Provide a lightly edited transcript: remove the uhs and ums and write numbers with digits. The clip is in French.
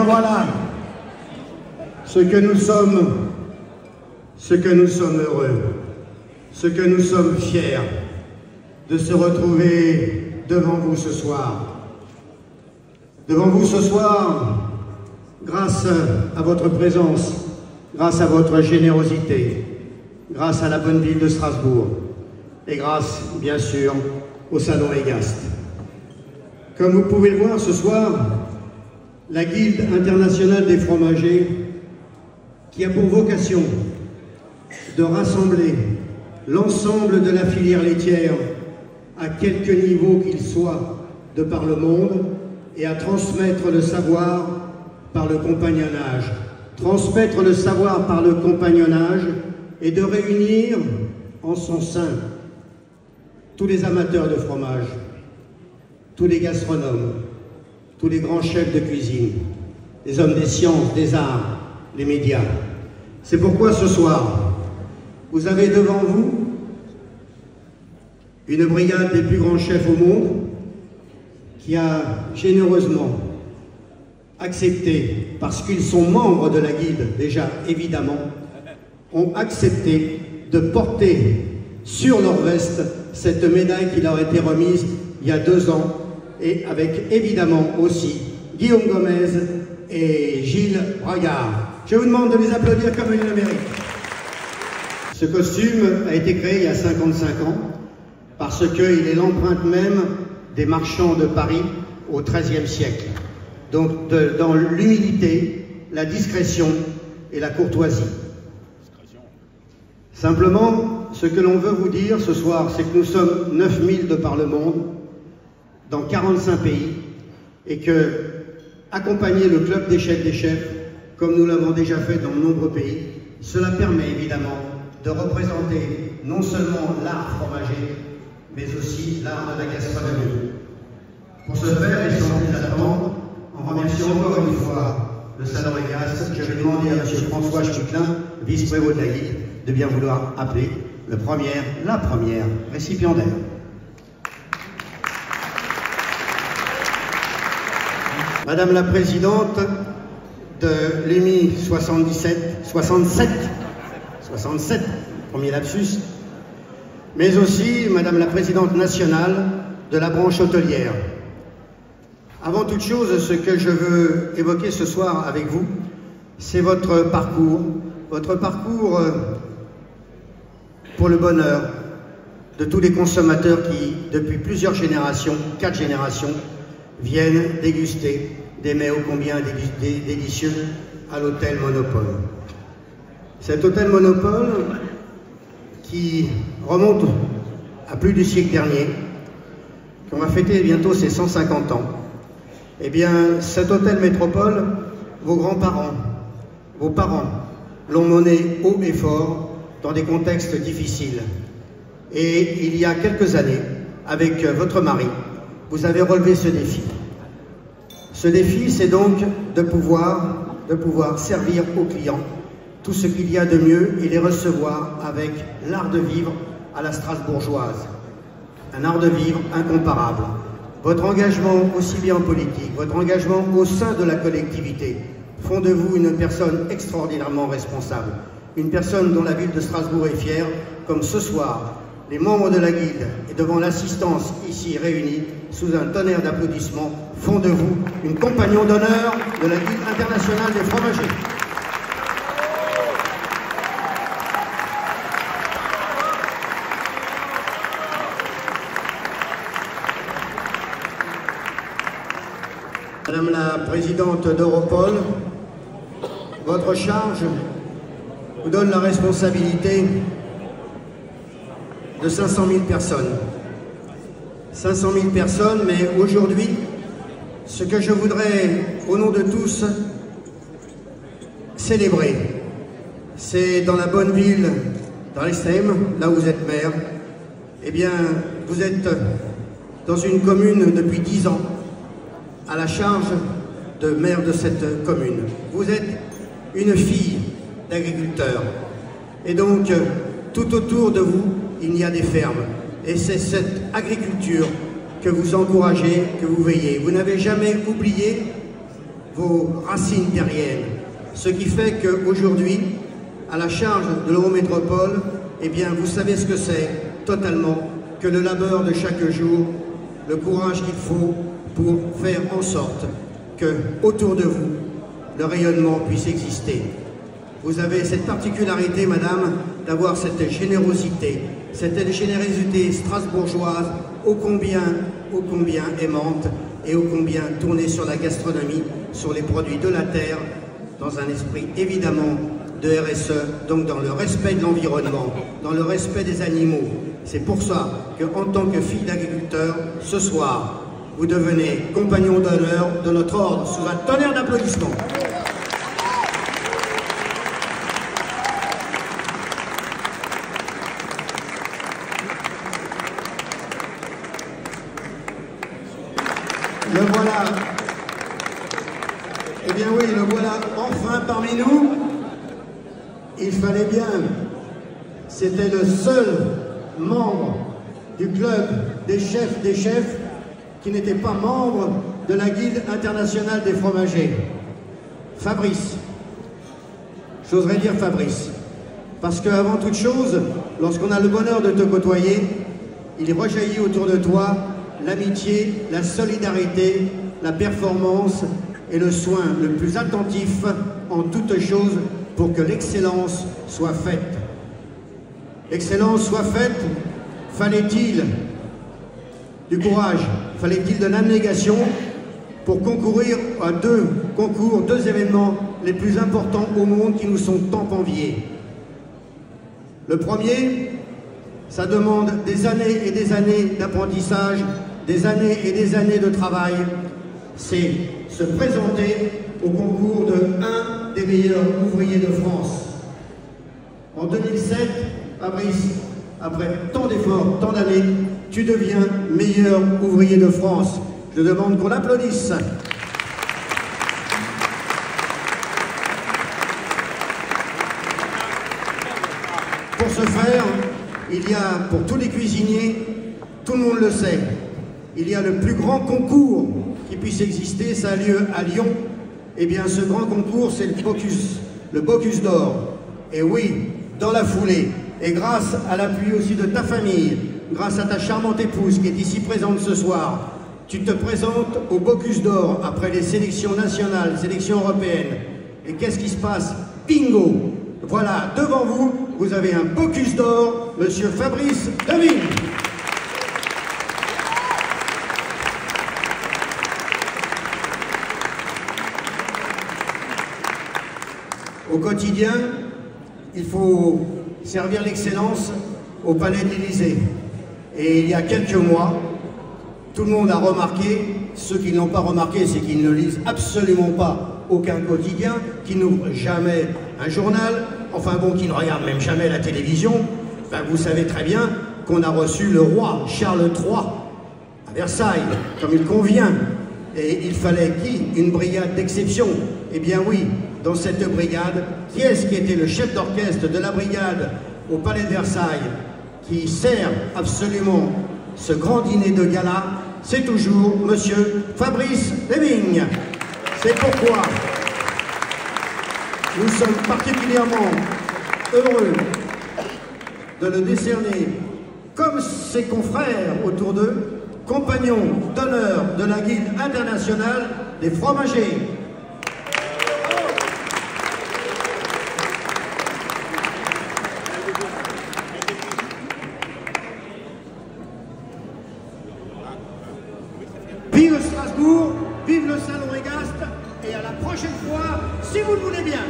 voilà ce que nous sommes heureux, ce que nous sommes fiers de se retrouver devant vous ce soir. Devant vous ce soir, grâce à votre présence, grâce à votre générosité, grâce à la bonne ville de Strasbourg et grâce, bien sûr, au Salon Egast. Comme vous pouvez le voir ce soir, la Guilde internationale des fromagers, qui a pour vocation de rassembler l'ensemble de la filière laitière à quelque niveau qu'il soit de par le monde et à transmettre le savoir par le compagnonnage. Transmettre le savoir par le compagnonnage et de réunir en son sein tous les amateurs de fromage, tous les gastronomes, tous les grands chefs de cuisine, les hommes des sciences, des arts, les médias. C'est pourquoi ce soir, vous avez devant vous une brigade des plus grands chefs au monde qui a généreusement accepté, parce qu'ils sont membres de la Guilde déjà évidemment, ont accepté de porter sur leur veste cette médaille qui leur a été remise il y a 2 ans, et avec évidemment aussi Guillaume Gomez et Gilles Bragard. Je vous demande de les applaudir comme ils le méritent. Ce costume a été créé il y a 55 ans parce qu'il est l'empreinte même des marchands de Paris au XIIIe siècle. Donc dans l'humilité, la discrétion et la courtoisie. Simplement, ce que l'on veut vous dire ce soir, c'est que nous sommes 9000 de par le monde, dans 45 pays, et que accompagner le club des chefs, comme nous l'avons déjà fait dans de nombreux pays, cela permet évidemment de représenter non seulement l'art fromager, mais aussi l'art de la gastronomie. Pour ce faire, et sans plus attendre, en remerciant encore une fois le Salon Egast, je vais demander à M. François Stuclin, vice-prévôt de la Guilde, de bien vouloir appeler la première récipiendaire. Madame la Présidente de l'EMI 67, premier lapsus, mais aussi Madame la Présidente nationale de la branche hôtelière. Avant toute chose, ce que je veux évoquer ce soir avec vous, c'est votre parcours pour le bonheur de tous les consommateurs qui, depuis plusieurs générations, 4 générations, viennent déguster des mets ô combien délicieux à l'hôtel Monopole. Cet hôtel Monopole, qui remonte à plus du siècle dernier, qu'on va fêter bientôt ses 150 ans, eh bien, cet hôtel métropole, vos grands-parents, vos parents l'ont mené haut et fort dans des contextes difficiles. Et il y a quelques années, avec votre mari, vous avez relevé ce défi. Ce défi, c'est donc de pouvoir servir aux clients tout ce qu'il y a de mieux et les recevoir avec l'art de vivre à la strasbourgeoise. Un art de vivre incomparable. Votre engagement aussi bien en politique, votre engagement au sein de la collectivité font de vous une personne extraordinairement responsable. Une personne dont la ville de Strasbourg est fière, comme ce soir, les membres de la Guilde et devant l'assistance ici réunie, sous un tonnerre d'applaudissements, font de vous une compagnon d'honneur de la Guilde internationale des fromagers. Madame la Présidente d'Europol, votre charge vous donne la responsabilité de 500 000 personnes. 500 000 personnes, mais aujourd'hui, ce que je voudrais, au nom de tous, célébrer, c'est dans la bonne ville, dans l'Extrême, là où vous êtes maire, eh bien, vous êtes dans une commune depuis 10 ans, à la charge de maire de cette commune. Vous êtes une fille d'agriculteur. Et donc, tout autour de vous, il y a des fermes. Et c'est cette agriculture que vous encouragez, que vous veillez. Vous n'avez jamais oublié vos racines terriennes. Ce qui fait qu'aujourd'hui, à la charge de l'Eurométropole, eh bien, vous savez ce que c'est totalement que le labeur de chaque jour, le courage qu'il faut pour faire en sorte que, autour de vous, le rayonnement puisse exister. Vous avez cette particularité, madame, d'avoir cette générosité strasbourgeoise, ô combien aimante et ô combien tournée sur la gastronomie, sur les produits de la terre, dans un esprit évidemment de RSE, donc dans le respect de l'environnement, dans le respect des animaux. C'est pour ça qu'en tant que fille d'agriculteur, ce soir, vous devenez compagnon d'honneur de notre ordre sous un tonnerre d'applaudissements. Le voilà. Eh bien oui, le voilà enfin parmi nous. Il fallait bien. C'était le seul membre du club des chefs qui n'était pas membre de la Guilde internationale des fromagers. Fabrice. J'oserais dire Fabrice. Parce qu'avant toute chose, lorsqu'on a le bonheur de te côtoyer, il rejaillit autour de toi l'amitié, la solidarité, la performance et le soin le plus attentif en toutes choses pour que l'excellence soit faite. L'excellence soit faite, fallait-il du courage, fallait-il de l'abnégation pour concourir à deux événements les plus importants au monde qui nous sont tant enviés. Le premier, ça demande des années et des années d'apprentissage, des années et des années de travail. C'est se présenter au concours de un des meilleurs ouvriers de France. En 2007, Fabrice, après tant d'efforts, tant d'années, tu deviens meilleur ouvrier de France. Je demande qu'on l'applaudisse. Pour ce faire, il y a, pour tous les cuisiniers, tout le monde le sait, il y a le plus grand concours qui puisse exister, ça a lieu à Lyon. Eh bien, ce grand concours, c'est le Bocuse d'Or. Et oui, dans la foulée, et grâce à l'appui aussi de ta famille, grâce à ta charmante épouse qui est ici présente ce soir, tu te présentes au Bocuse d'Or après les sélections nationales, les sélections européennes. Et qu'est-ce qui se passe? Bingo! Voilà, devant vous, vous avez un Bocuse d'Or, monsieur Fabrice Devigne. Au quotidien, il faut servir l'excellence au Palais de l'Élysée. Et il y a quelques mois, tout le monde a remarqué, ceux qui ne l'ont pas remarqué, c'est qu'ils ne lisent absolument pas aucun quotidien, qui n'ouvrent jamais un journal, enfin bon, qui ne regardent même jamais la télévision. Ben, vous savez très bien qu'on a reçu le roi Charles III à Versailles, comme il convient. Et il fallait qui? Une brigade d'exception. Eh bien oui, dans cette brigade, qui est-ce qui était le chef d'orchestre de la brigade au Palais de Versailles, qui sert absolument ce grand dîner de gala? C'est toujours monsieur Fabrice Devigne. C'est pourquoi nous sommes particulièrement heureux de le décerner, comme ses confrères autour d'eux, compagnon d'honneur de la Guilde internationale des fromagers. Vive Strasbourg, vive le Salon Égaste, et à la prochaine fois, si vous le voulez bien.